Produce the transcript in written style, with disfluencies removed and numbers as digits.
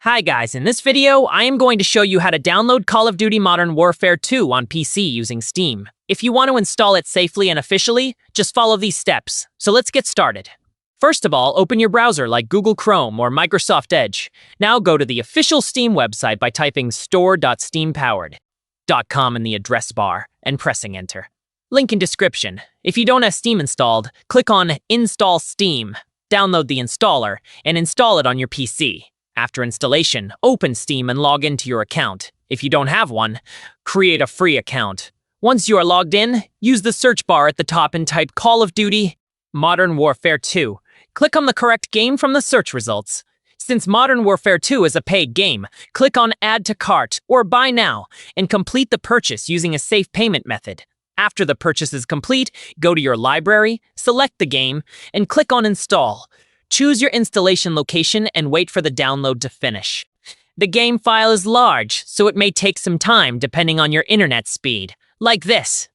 Hi guys, in this video, I am going to show you how to download Call of Duty Modern Warfare 2 on PC using Steam. If you want to install it safely and officially, just follow these steps. So let's get started. First of all, open your browser like Google Chrome or Microsoft Edge. Now go to the official Steam website by typing store.steampowered.com in the address bar and pressing enter. Link in description. If you don't have Steam installed, click on Install Steam, download the installer, and install it on your PC. After installation, open Steam and log into your account. If you don't have one, create a free account. Once you are logged in, use the search bar at the top and type Call of Duty Modern Warfare 2. Click on the correct game from the search results. Since Modern Warfare 2 is a paid game, click on Add to Cart or Buy Now and complete the purchase using a safe payment method. After the purchase is complete, go to your library, select the game, and click on Install. Choose your installation location and wait for the download to finish. The game file is large, so it may take some time depending on your internet speed. Like this.